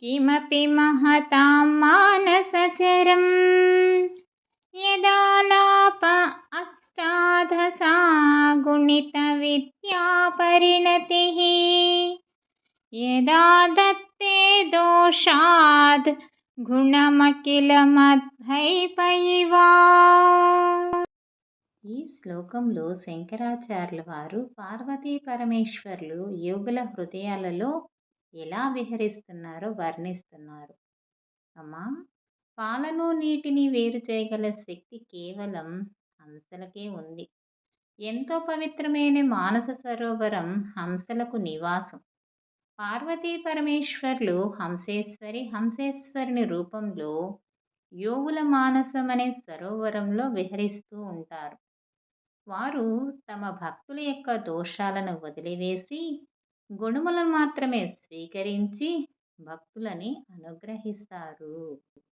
किमपि महतां मानसचरं यदालाप अष्टादशा गुणितविद्या परिणतिः यदा दत्ते दोषाद् గుణమఖిలమద్వైపైవా. ఈ శ్లోకంలో శంకరాచార్యుల వారు పార్వతీ పరమేశ్వరులు యోగుల హృదయాలలో ఎలా విహరిస్తున్నారో వర్ణిస్తున్నారు. అమ్మా, పాలను నీటిని వేరు చేయగల శక్తి కేవలం హంసలకే ఉంది. ఎంతో పవిత్రమైన మానస సరోవరం హంసలకు నివాసం. పార్వతీ పరమేశ్వరులు హంసేశ్వరుని రూపంలో యోగుల మానసం అనే సరోవరంలో విహరిస్తూ ఉంటారు. వారు తమ భక్తుల యొక్క దోషాలను వదిలివేసి గుణములను మాత్రమే స్వీకరించి భక్తులని అనుగ్రహిస్తారు.